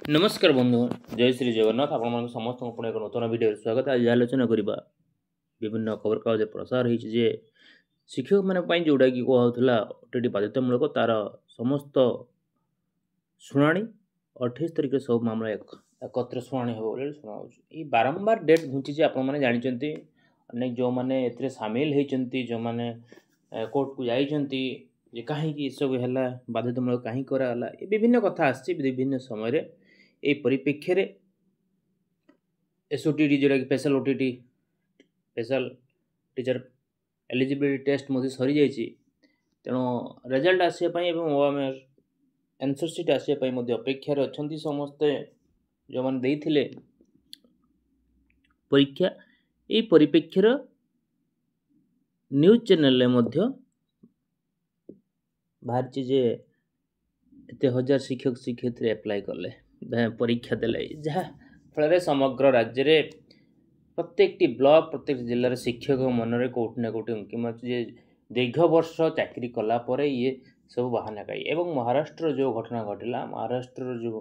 नमस्कार बंधु जय श्री जगन्नाथ आपण समस्त एक नूतन वीडियो स्वागत। आज आलोचना करवा विभिन्न खबर कागज प्रसार होती शिक्षक मान जोटा कि कहला ओटीटी बाध्यतामूलक तार समस्त शुणाणी 28 तारिख सब मामला एकत्र शुणाणी हो शुणा बारंबार डेट घुंची आपण जानते अनेक जो मैंने ए सामिल होती जो मैंने कोर्ट को जाइंट जे कहीं सब है बाध्यतामूलक कहीं कराला विभिन्न कथा आभिन्न समय ए परिप्रेक्षी रे एसओटीटी जोटा कि special OTET special teacher eligibility test मध्य सरी जाइए तेणु रिजल्ट आसापी ओएमआर आंसर सीट आसापी अपेक्षार अच्छा समस्ते जो मैंने देते परीक्षा ये परिप्रेक्षी न्यूज चैनल बाहर जे एत हजार शिक्षक शिक्षयित्री एप्लाय कले परीक्षा देले जहाँ फल समग्र राज्य रे प्रत्येक ब्लॉक प्रत्येक जिले शिक्षक मनरे कौटि ना कौटि कि दीर्घ वर्ष चाकरी कला परे ये सब बहाना कई एवं महाराष्ट्र जो घटना घटला महाराष्ट्र जो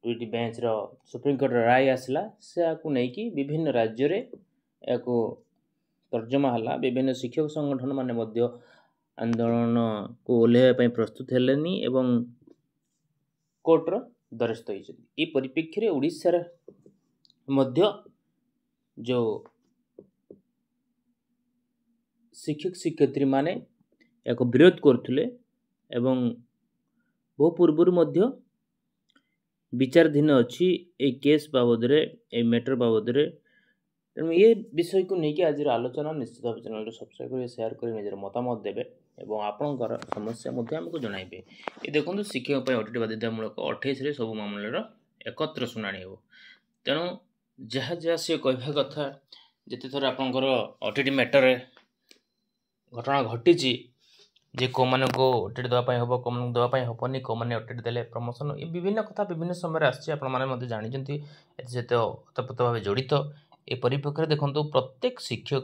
दुईटी बेंच रो सुप्रीम कोर्ट राय आसला से नहीं विभिन्न राज्य रे याको तर्जमा हला विभिन्न शिक्षक संगठन माने मध्य आंदोलन को ओल्हेवा प्रस्तुत हेलेनी एवं कोर्टर द्वारस्थ होती परिप्रेक्षी ओडिशार मध्य जो शिक्षक शिक्षयित्री माने एक विरोध करथिले एवं बहु पूर्व मध्य विचाराधीन अच्छी ए केस बाबद ए मैटर बाबद तेणु ये विषय को लेकिन आज आलोचना निश्चित भाव चैनल सब्सक्राइब करेंगे शेयर करेंगे निजर मतामत देवे और आपणकर समस्या आमको जनइबे। ये देखो शिक्षक ओटीटी बाध्यतामूलक 28 सब मामलार एकत्र शुणाणी हो तेणु जहाँ जहाँ सी कह कथा जिते थर आपंकर ओटीटी मैटर घटना घटी जे कौ मान को ओटीटी देवाई हम कौ मान देवाई हेनी कौ मैंने ओटीटी देले प्रमोशन ये विभिन्न कथा विभिन्न समय आसते जानते सहित ओतप्रोत भाव जड़ित ए परिप्रेक्षी देखो प्रत्येक शिक्षक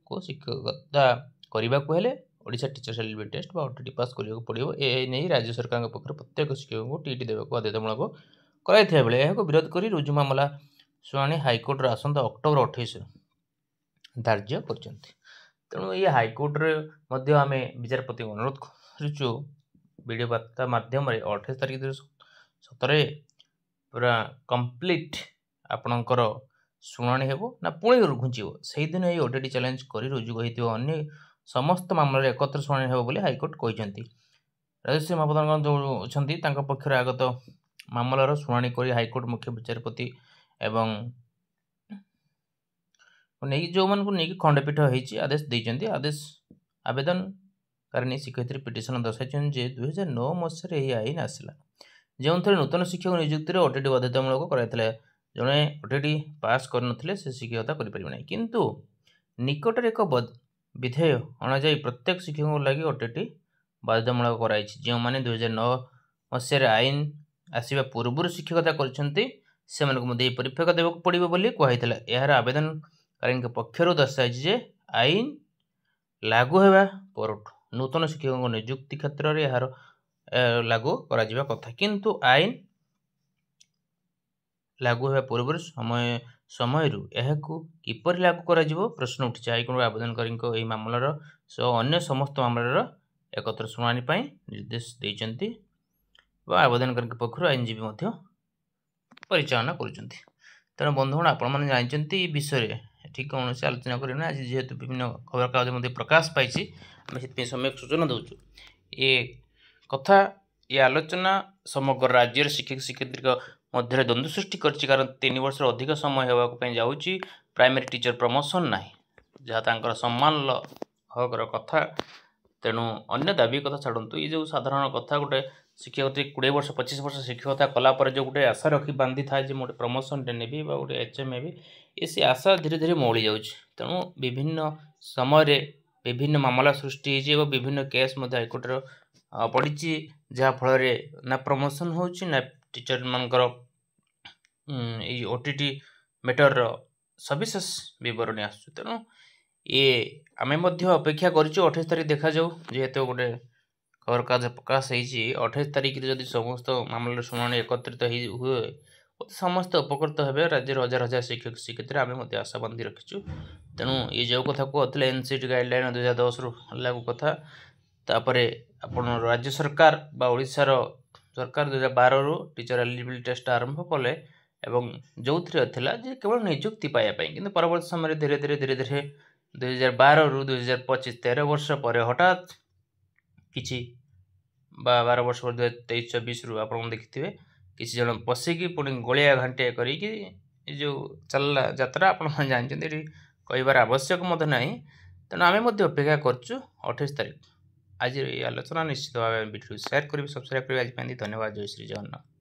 को शिक्षकता करने को हेले Odisha teachers eligibility test OTET pass करने पड़ो ये राज्य सरकार पक्ष प्रत्येक शिक्षक को टीटी देवाक बाध्यतामूलक कराइथिबा बेले यह विरोध कर रुजु मामला शुणाणी हाइकोर्ट आसंता अक्टोबर 28 धार्य कर तेणु ये हाइकोर्ट आम विचारपति अनुरोध करुचु वीडियो बार्ता मध्यम 28 तारिख सतरे पूरा कंप्लीट आपणकर शुणाणी हेबो ना पुणी घुंचो से दिन ये ओटीटी चैलेंज कर रुजु होता अन्य समस्त मामला एकत्र शुणाणी हेबो बोली हाइकोर्ट कहते राजश्री महापात्र जो अच्छा पक्ष आगत मामलार शुणाणी कर हाइकोर्ट मुख्य विचारपति एवं नहीं जो मान को नहीं खंडपीठ होती आदेश देते आदेश आवेदनकारिणी शिक्षयित्री पिटिशन दर्शाई जे 2009 मसीह यह आईन आसला जो थे नूतन शिक्षक नियुक्ति ओटीटी बाध्यतामूलक कराइथिले जड़े ओटीटी पास करनथिले से शिक्षकता करें किंतु निकट एक विधेय अणाई प्रत्येक शिक्षकों लगी ओटीटी बाध्यतामूलक कराई जो मैंने 2009 मसीह आईन आसवा पूर्व शिक्षकता कर परीक्षा देवाक पड़ो बोली कहला यार आवेदनकारी पक्षर दर्शाई जे आईन लागू होगा पर नूतन शिक्षकों नियुक्ति क्षेत्र में यार लागू करा कथा किंतु आईन लागू होगा पूर्व समय किपर लागू कर प्रश्न उठी हाइकोर्ट आवेदनकारी मामलार अन्य समस्त मामलार एकत्र शुणाणी निर्देश देते आवेदनकारी पक्ष आईनजीवी परिचालना कर तेणु बंधुगण आपण जानते विषय ठीक कौन से आलोचना करें आज जेहेतु विभिन्न खबर कागज प्रकाश पाई से समय सूचना दूचु ये कथा ये आलोचना समग्र राज्य शिक्षक शिक्षयित्री मध्य द्वंद्व सृष्टि कर 3 वर्ष अधिक समय होगा जाऊँगी प्राइमरी टीचर प्रमोशन ना जहाँ सम्मान हकर कथा तेणु अन्य दाबी कथा छाड़ू ये जो साधारण कथा गोटे शिक्षक 20 वर्ष 25 वर्ष शिक्षकता कलापर जो गोटे आशा रखी बांधी था गोटे प्रमोशन टे नेबी गोटे एचएम हेबी ये आशा धीरे धीरे मौली जाऊँ तेणु विभिन्न समय विभिन्न मामला सृष्टि हो विभिन्न केस हाइकोर्टर पड़ी जहाँ फल ना प्रमोशन हो टीचर मानकर ओटीटी मैटर सविशेष बरणी आस तेणु ये आम अपेक्षा कर 28 तारिख देखा जाऊ जेहेतु गोटे ଖବରକାଗଜ ପ୍ରକାଶ ହେଇଛି 28 ତାରିଖରେ ଯଦି ସମସ୍ତ ମାମଲାର ଶୁଣାଣି ଏକତ୍ରିତ ହୁଏ ସମସ୍ତେ ଉପକୃତ ହେବେ। ରାଜ୍ୟର ହଜାର ହଜାର ଶିକ୍ଷକ ଶିକ୍ଷୟିତ୍ରୀ ଆମେ ମଧ୍ୟ ଆଶା ବାନ୍ଧି ରଖିଛୁ। ତେଣୁ ଏ ଯେଉଁ କଥା କହୁଥିଲେ NCT ଗାଇଡ଼ଲାଇନ୍ 2010ରୁ ଲାଗୁ କଥା, ତାପରେ ଆପଣ ରାଜ୍ୟ ସରକାର ବା ଓଡ଼ିଶାର ସରକାର 2012ରୁ ଟିଚର ଏଲିଜିବିଲିଟି ଟେଷ୍ଟ ଆରମ୍ଭ କଲେ ଏବଂ ଯେଉଁଥିରେ ଥିଲା ଯେ କେବଳ ନିଯୁକ୍ତି ପାଇବା ପାଇଁ, କିନ୍ତୁ ପରବର୍ତ୍ତୀ ସମୟରେ ଧୀରେ ଧୀରେ 2012ରୁ 2025 13 ବର୍ଷ ପରେ ହଠାତ୍ କିଛି ବା 12 ବର୍ଷ ପରେ 2023-24ରୁ ଆପଣ ଦେଖିଥିବେ କିଛି ଜଣ ପଶିକି ପୁଣି ଗୋଳିଆ ଘାଣ୍ଟିଆ କରିକି ଏ ଯେଉଁ ଚାଲିଲା ଯାତ୍ରା ଆପଣମାନେ ଜାଣିଛନ୍ତି, ଏଠି କହିବାର ଆବଶ୍ୟକ ମଧ୍ୟ ନାହିଁ। ତେଣୁ ଆମେ ମଧ୍ୟ ଅପେକ୍ଷା କରୁଛୁ 28 ତାରିଖ। ଆଜିର ଏହି ଆଲୋଚନା ନିଶ୍ଚିତ ଭାବେ ଭିଡ଼ିଓ ସେୟାର କରିବି, ସବସ୍କ୍ରାଇବ୍ କରିବି। ଆଜି ପାଇଁ ଧନ୍ୟବାଦ। ଜୟ ଶ୍ରୀ ଜଗନ୍ନାଥ।